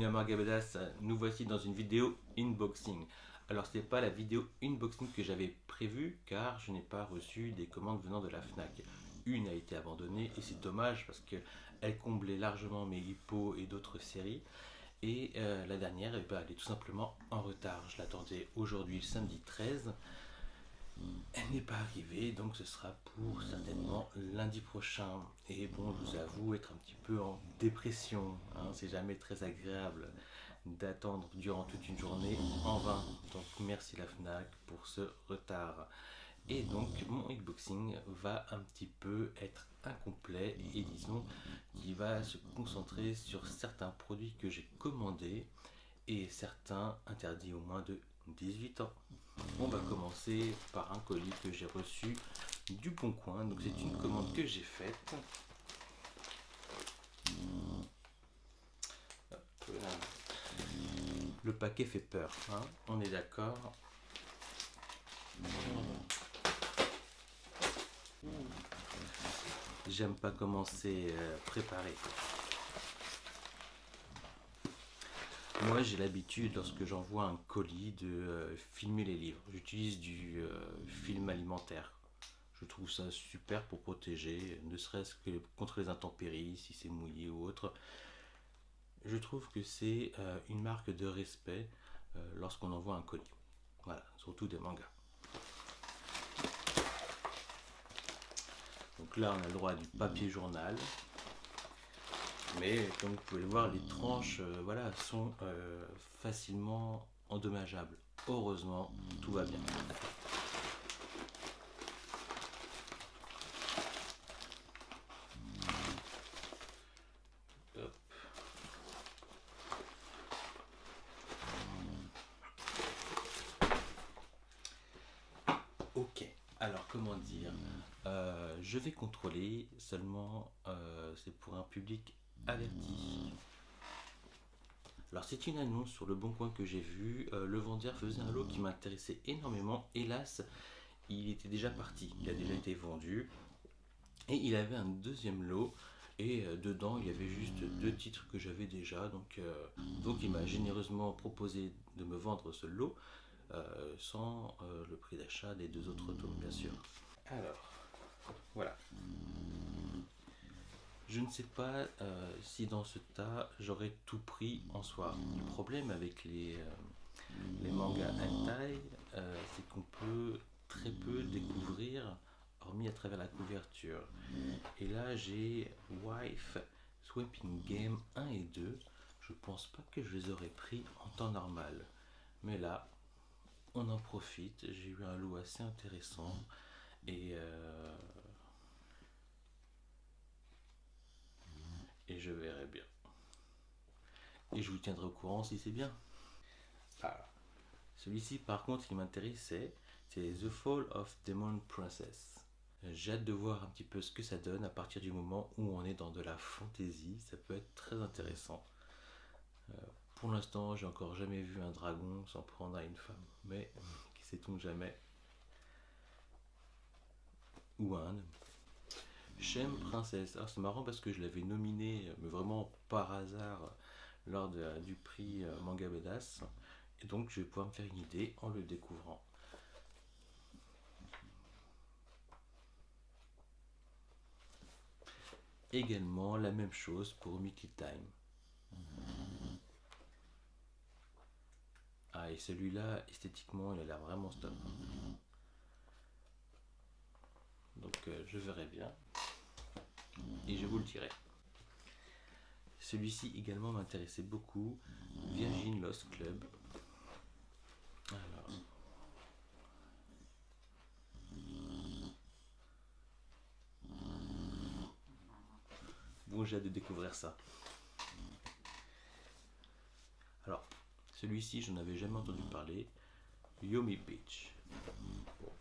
bienvenue à Margabedas, nous voici dans une vidéo unboxing. Alors ce n'est pas la vidéo unboxing que j'avais prévue car je n'ai pas reçu des commandes venant de la FNAC. Une a été abandonnée et c'est dommage parce qu'elle comblait largement mes hippos et d'autres séries. Et la dernière, elle est tout simplement en retard. Je l'attendais aujourd'hui, le samedi 13. Elle n'est pas arrivée, donc ce sera pour certainement lundi prochain. Et bon, je vous avoue être un petit peu en dépression. C'est jamais très agréable d'attendre durant toute une journée en vain. Donc merci la FNAC pour ce retard. Et donc mon unboxing va un petit peu être incomplet et disons qu'il va se concentrer sur certains produits que j'ai commandés et certains interdits au moins de 18 ans. On va commencer par un colis que j'ai reçu du Bon Coin. Donc c'est une commande que j'ai faite. Le paquet fait peur, on est d'accord. J'aime pas comment c'est préparé. Moi j'ai l'habitude lorsque j'envoie un colis de filmer les livres. J'utilise du film alimentaire. Je trouve ça super pour protéger, ne serait-ce que contre les intempéries, si c'est mouillé ou autre. Je trouve que c'est une marque de respect lorsqu'on envoie un colis. Voilà, surtout des mangas. Donc là on a le droit du papier journal. Mais comme vous pouvez le voir, les tranches sont facilement endommageables. Heureusement, tout va bien. Hop. Ok, alors comment dire, je vais contrôler, seulement c'est pour un public averti. Alors c'est une annonce sur le Bon Coin que j'ai vu, le vendeur faisait un lot qui m'intéressait énormément. Hélas, il était déjà parti, il a déjà été vendu. Et il avait un deuxième lot et dedans il y avait juste 2 titres que j'avais déjà. Donc il m'a généreusement proposé de me vendre ce lot sans le prix d'achat des 2 autres tomes bien sûr. Alors voilà. Je ne sais pas si dans ce tas j'aurais tout pris en soi. Le problème avec les mangas hentai, c'est qu'on peut très peu découvrir, hormis à travers la couverture. Et là j'ai Wife Swapping Game 1 et 2. Je pense pas que je les aurais pris en temps normal. Mais là, on en profite. J'ai eu un lot assez intéressant. Et je verrai bien. Et je vous tiendrai au courant si c'est bien. Alors, celui-ci par contre qui m'intéressait, c'est The Fall of Demon Princess. J'ai hâte de voir un petit peu ce que ça donne à partir du moment où on est dans de la fantasy. Ça peut être très intéressant. Pour l'instant, j'ai encore jamais vu un dragon s'en prendre à une femme. Mais qui sait-on jamais. Ou un homme. Shem Princess. Alors c'est marrant parce que je l'avais nominé, mais vraiment par hasard, lors du prix Manga Bedas. Et donc je vais pouvoir me faire une idée en le découvrant. Également la même chose pour Mickey Time. Ah, et celui-là, esthétiquement, il a l'air vraiment stop. Donc je verrai bien. Et je vous le dirai. Celui-ci également m'intéressait beaucoup. Virgin Lost Club. Alors. Bon, j'ai hâte de découvrir ça. Alors, celui-ci, je n'en avais jamais entendu parler. Yomi Beach. Bon.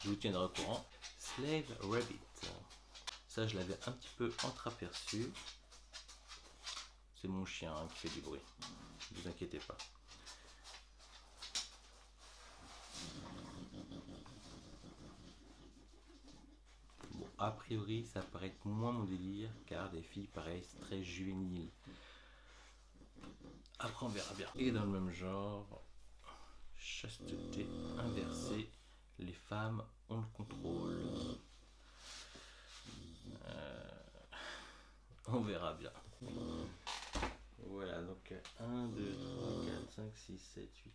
Je vous tiendrai au courant. Slave Rabbit. Ça, je l'avais un petit peu entreaperçu. C'est mon chien qui fait du bruit. Ne vous inquiétez pas. Bon, a priori ça paraît être moins mon délire car les filles paraissent très juvéniles. Après on verra bien. Et dans le même genre, chasteté inversée, les femmes ont le contrôle. On verra bien. Voilà, donc 1, 2, 3, 4, 5, 6, 7, 8,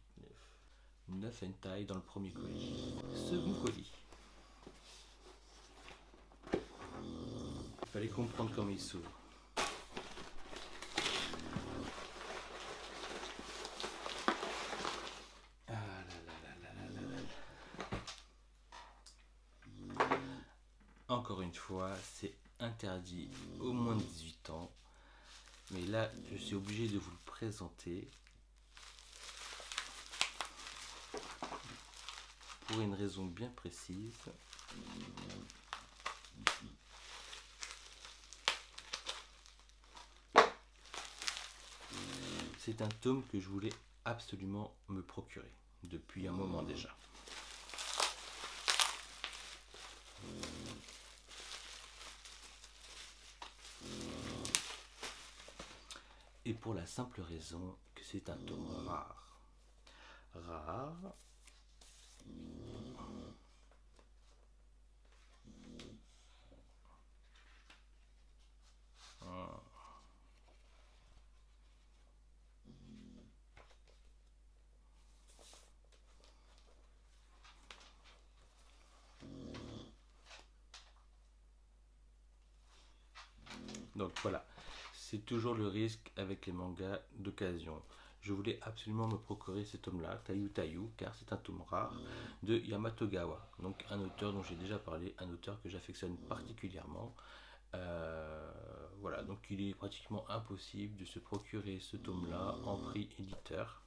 9. 9 hentai dans le premier colis. Second colis. Il fallait comprendre comment il s'ouvre. Ah là là là là là là là. Encore une fois, c'est interdit au moins de 18 ans. Mais là, je suis obligé de vous le présenter. Pour une raison bien précise. C'est un tome que je voulais absolument me procurer depuis un moment déjà. Et pour la simple raison que c'est un tome rare. Rare. Donc voilà, c'est toujours le risque avec les mangas d'occasion. Je voulais absolument me procurer ce tome-là, Taiyu Taiyu, car c'est un tome rare de Yamato Gawa, donc un auteur dont j'ai déjà parlé, un auteur que j'affectionne particulièrement. Voilà, donc il est pratiquement impossible de se procurer ce tome-là en prix éditeur.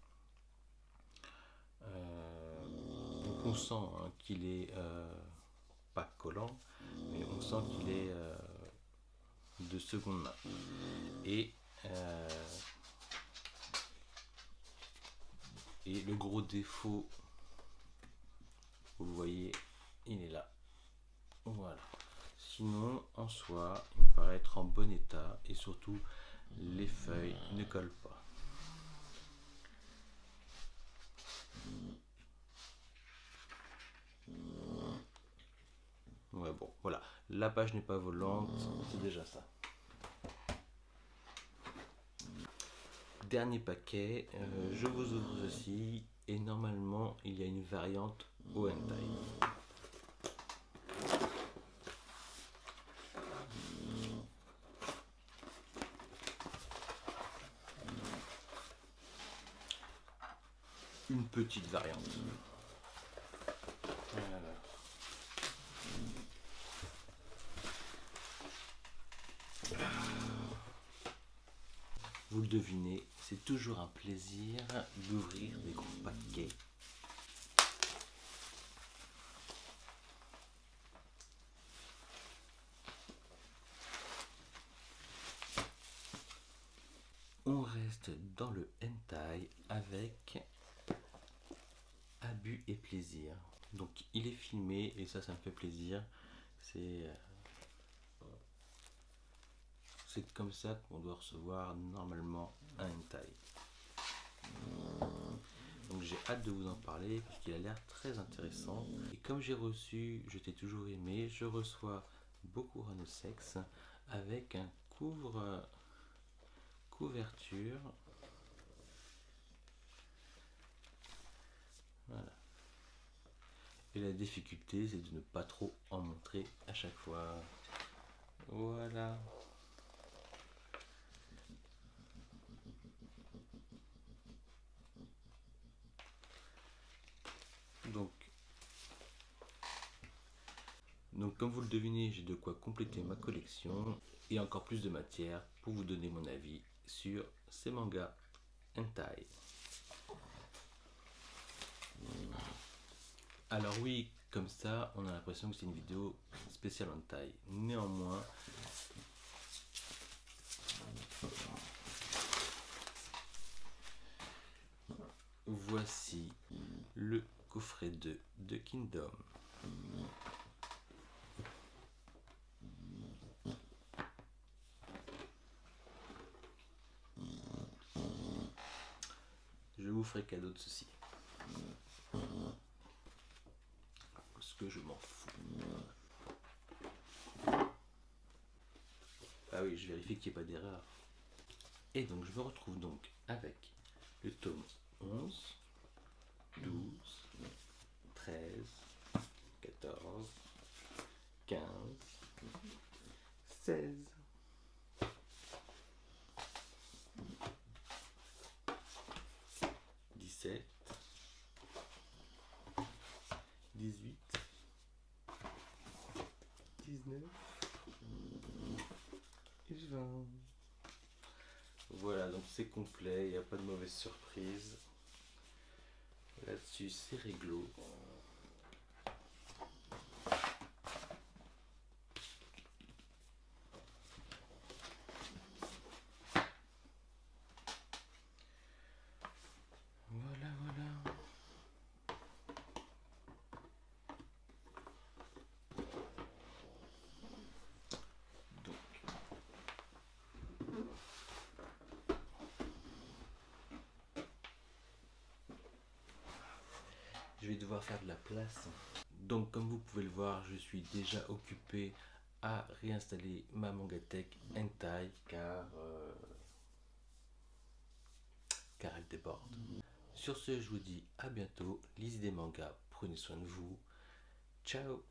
Donc on sent hein, qu'il est pas collant, mais on sent qu'il est de seconde main. Et le gros défaut, vous le voyez, il est là. Voilà. Sinon, en soi, il me paraît être en bon état et surtout, les feuilles ne collent pas. Ouais, bon, voilà. La page n'est pas volante, c'est déjà ça. Dernier paquet, je vous ouvre ceci et normalement il y a une variante au hentai. Une petite variante. Voilà. Vous le devinez, c'est toujours un plaisir d'ouvrir des gros paquets. On reste dans le hentai avec Abus et plaisir. Donc il est filmé et ça me fait plaisir. C'est comme ça qu'on doit recevoir normalement un hentai. Donc j'ai hâte de vous en parler parce qu'il a l'air très intéressant. Et comme j'ai reçu, je t'ai toujours aimé, je reçois Bokura no Sex avec un couverture. Voilà. Et la difficulté, c'est de ne pas trop en montrer à chaque fois. Voilà. Donc comme vous le devinez, j'ai de quoi compléter ma collection et encore plus de matière pour vous donner mon avis sur ces mangas hentai. Alors oui, comme ça, on a l'impression que c'est une vidéo spéciale hentai. Néanmoins, voici le coffret 2 de Kingdom. je vous ferai cadeau de ceci. Parce que je m'en fous. Ah oui, je vérifie qu'il n'y ait pas d'erreur. Et donc je me retrouve donc avec le tome 11, 12, 13, 14, 15, 16, 17, 18, 19 et 20. Voilà, donc c'est complet, il n'y a pas de mauvaise surprise. Là-dessus, c'est réglo. Voilà, voilà. Donc, je vais devoir faire de la place. Donc, comme vous pouvez le voir, je suis déjà occupé à réinstaller ma Mangatech Hentai car elle déborde. Sur ce, je vous dis à bientôt. Lisez des mangas, prenez soin de vous. Ciao!